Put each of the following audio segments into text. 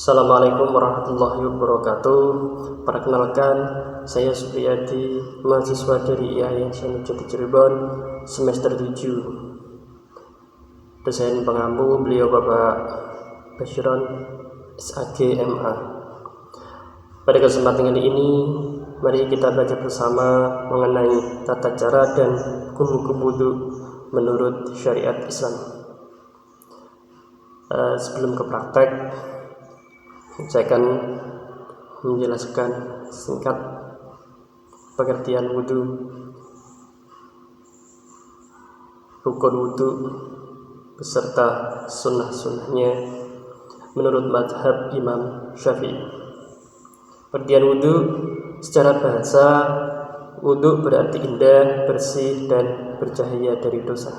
Assalamualaikum warahmatullahi wabarakatuh. Perkenalkan, saya Supriyadi, mahasiswa dari IAIN Sanujati Cirebon, semester 7. Dosen pengampu beliau Bapak Bashiron SAG MA. Pada kesempatan ini, mari kita baca bersama mengenai tata cara dan hukum wudu menurut syariat Islam. Sebelum ke praktek, saya akan menjelaskan singkat pengertian wudu, rukun wudu beserta sunnah-sunnahnya menurut mazhab Imam Syafi'i. Pengertian wudu secara bahasa, wudu berarti indah, bersih, dan bercahaya dari dosa.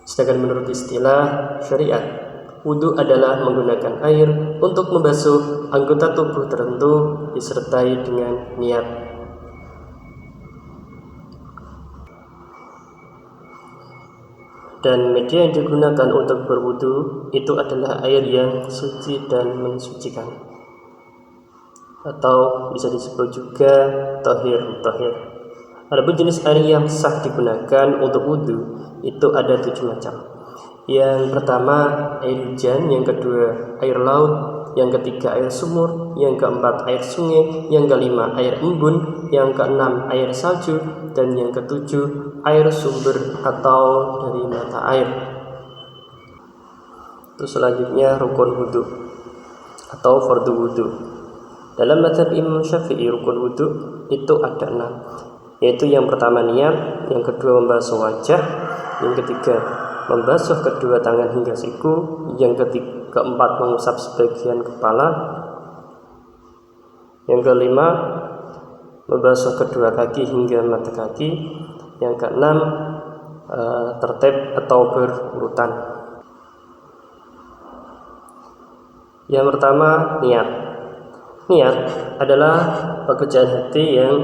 Sedangkan menurut istilah syariat, wudu adalah menggunakan air untuk membasuh anggota tubuh tertentu disertai dengan niat. Dan media yang digunakan untuk berwudu itu adalah air yang suci dan mensucikan, atau bisa disebut juga tahir. Adapun jenis air yang sah digunakan untuk wudu itu ada 7 macam. Yang pertama air hujan, yang kedua air laut, yang ketiga air sumur, yang keempat air sungai, yang kelima air embun, yang keenam air salju, dan yang ketujuh air sumber atau dari mata air. Terus selanjutnya rukun wudu atau fardu wudu. Dalam mazhab Imam Syafi'i, rukun wudu itu ada 6, yaitu yang pertama niat, yang kedua membasuh wajah, yang ketiga membasuh kedua tangan hingga siku, yang keempat mengusap sebagian kepala, yang kelima membasuh kedua kaki hingga mata kaki, yang keenam tertib atau berurutan. Yang pertama niat. Niat adalah pekerjaan hati yang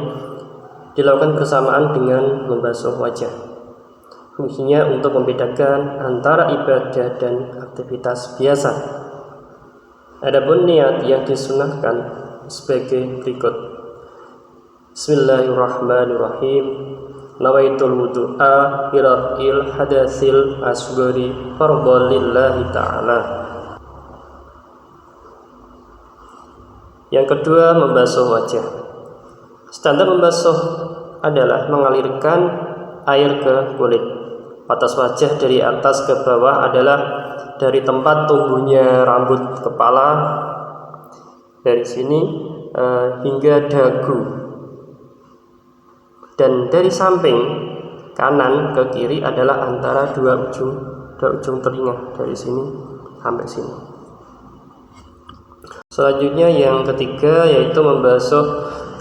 dilakukan bersamaan dengan membasuh wajah. Fungsinya untuk membedakan antara ibadah dan aktivitas biasa. Adapun niat yang disunahkan sebagai berikut. Bismillahirrahmanirrahim. Nawaitul wudu'a biraf'il hadatsil asghari fardhan lillahi ta'ala. Yang kedua, membasuh wajah. Standar membasuh adalah mengalirkan air ke kulit. Batas wajah dari atas ke bawah adalah dari tempat tumbuhnya rambut kepala, dari sini hingga dagu, dan dari samping kanan ke kiri adalah antara dua ujung telinga, dari sini sampai sini. Selanjutnya yang ketiga yaitu membasuh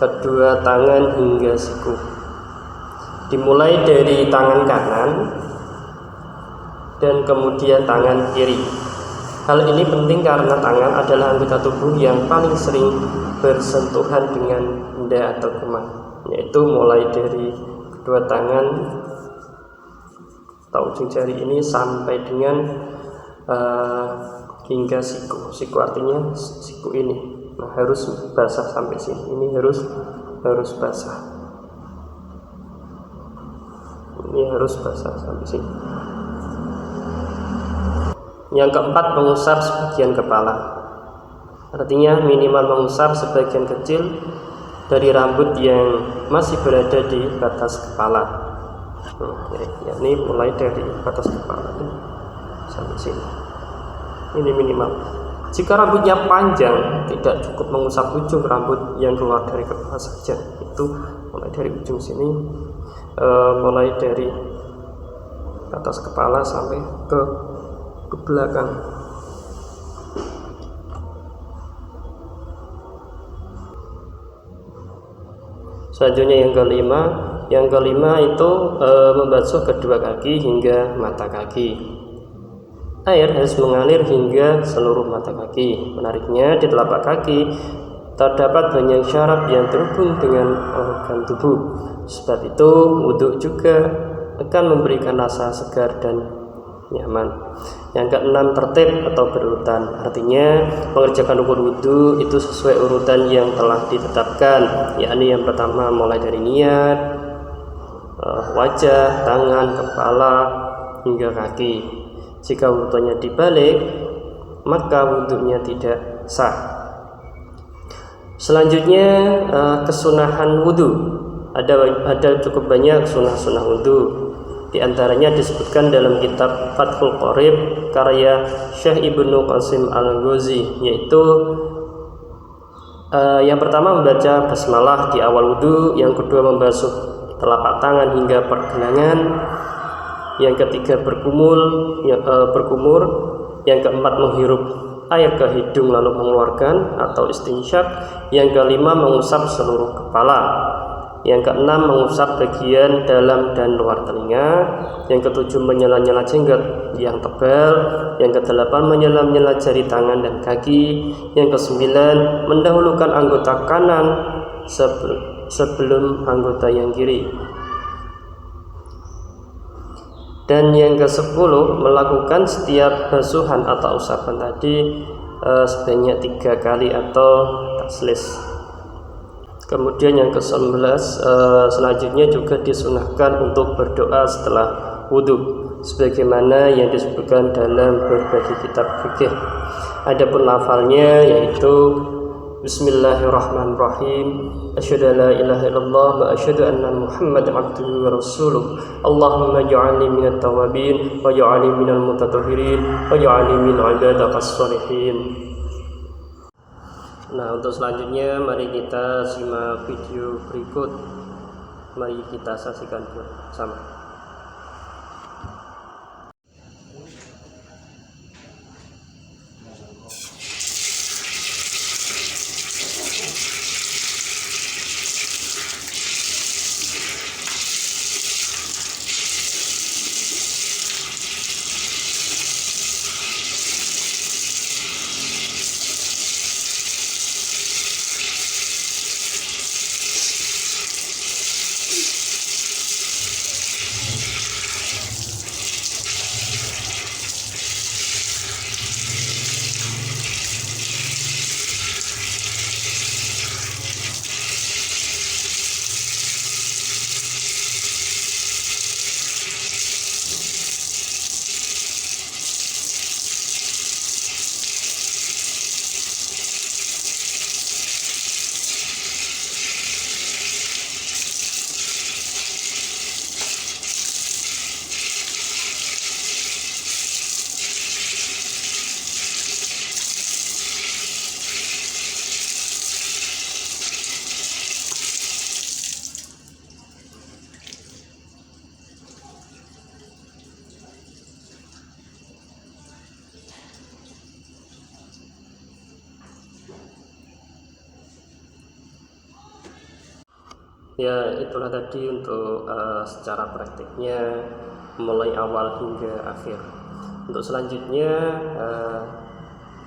kedua tangan hingga siku. Dimulai dari tangan kanan dan kemudian tangan kiri. Hal ini penting karena tangan adalah anggota tubuh yang paling sering bersentuhan dengan benda atau kuman, yaitu mulai dari kedua tangan atau ujung jari ini sampai dengan hingga siku. Siku artinya siku ini. Nah, harus basah sampai sini. Ini harus basah. Ini harus basah sampai sini. Yang keempat, mengusap sebagian kepala. Artinya minimal mengusap sebagian kecil dari rambut yang masih berada di batas kepala. Ini mulai dari batas kepala ini sampai sini. Ini minimal. Jika rambutnya panjang, tidak cukup mengusap ujung rambut yang keluar dari kepala saja. Itu mulai dari ujung sini, mulai dari atas kepala sampai ke belakang. Selanjutnya yang kelima itu membasuh kedua kaki hingga mata kaki. Air harus mengalir hingga seluruh mata kaki. Menariknya di telapak kaki terdapat banyak syaraf yang terhubung dengan organ tubuh. Sebab itu wudu juga akan memberikan rasa segar dan nyaman. Yang keenam, tertib atau berurutan, artinya mengerjakan rukun wudhu itu sesuai urutan yang telah ditetapkan, yakni yang pertama mulai dari niat, wajah, tangan, kepala hingga kaki. Jika urutannya dibalik, maka wudhunya tidak sah. Selanjutnya kesunahan wudhu. Ada cukup banyak sunah-sunah wudhu. Di antaranya disebutkan dalam kitab Fathul Qorib karya Syekh Ibnu Qasim Al-Ghazi, yaitu yang pertama membaca basmalah di awal wudhu, yang kedua membasuh telapak tangan hingga pergelangan, yang ketiga berkumur, yang keempat menghirup air ke hidung lalu mengeluarkan atau istinsyak, yang kelima mengusap seluruh kepala, yang keenam mengusap bagian dalam dan luar telinga, yang ketujuh menyela-nyela jenggot yang tebal, yang kedelapan menyela-nyela jari tangan dan kaki, yang kesembilan mendahulukan anggota kanan sebelum anggota yang kiri, dan yang ke-10 melakukan setiap basuhan atau usapan tadi sebanyak 3 kali atau taslis. Kemudian yang ke-11 selanjutnya juga disunahkan untuk berdoa setelah wudhu, sebagaimana yang disebutkan dalam berbagai kitab fikih. Adapun lafalnya yaitu Bismillahirrahmanirrahim, asyhadu an la ilaha illallah wa asyhadu anna Muhammadan abduhu wa rasuluh. Allahumma ij'alni minat tawabin wa ij'alni minal mutatahhirin wa ij'alni min ibadakas shalihin. Nah, untuk selanjutnya mari kita simak video berikut. Mari kita saksikan bersama. Ya, itulah tadi untuk secara praktiknya mulai awal hingga akhir. Untuk selanjutnya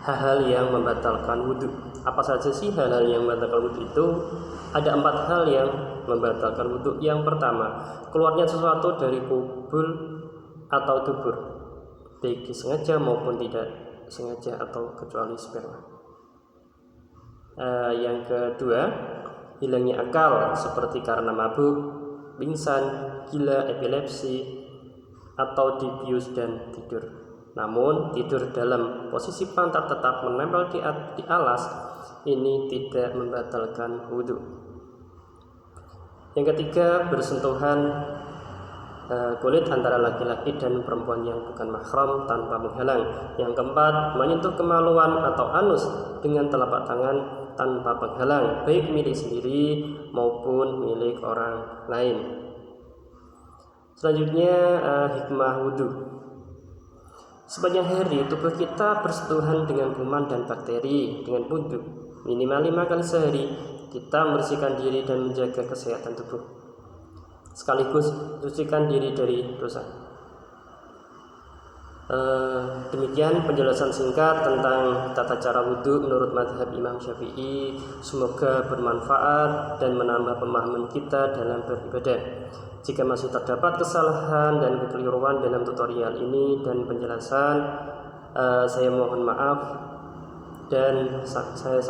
hal-hal yang membatalkan wudhu. Apa saja sih hal-hal yang membatalkan wudhu itu? Ada 4 hal yang membatalkan wudhu. Yang pertama, keluarnya sesuatu dari kubul atau dubur, baik disengaja maupun tidak sengaja atau kecuali sperma. Yang kedua, hilangnya akal seperti karena mabuk, pingsan, gila, epilepsi, atau dibius dan tidur. Namun tidur dalam posisi pantat tetap menempel di alas ini tidak membatalkan wudhu. Yang ketiga, bersentuhan kulit antara laki-laki dan perempuan yang bukan mahram tanpa menghalang. Yang keempat, menyentuh kemaluan atau anus dengan telapak tangan tanpa penghalang, baik milik sendiri maupun milik orang lain. Selanjutnya hikmah wudhu. Sepanjang hari tubuh kita bersentuhan dengan kuman dan bakteri. Dengan wudhu minimal 5 kali sehari kita membersihkan diri dan menjaga kesehatan tubuh, sekaligus mensucikan diri dari dosa. Demikian penjelasan singkat tentang tata cara wudhu menurut mazhab Imam Syafi'i. Semoga bermanfaat dan menambah pemahaman kita dalam beribadah. Jika masih terdapat kesalahan dan kekeliruan dalam tutorial ini dan penjelasan, saya mohon maaf dan saya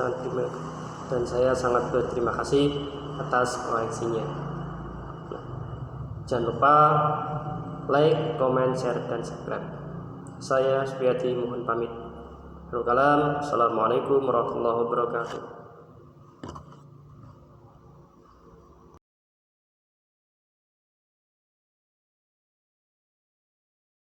sangat berterima kasih atas koreksinya. Jangan lupa like, comment, share, dan subscribe. Saya Supriyadi mohon pamit. Assalamualaikum warahmatullahi wabarakatuh.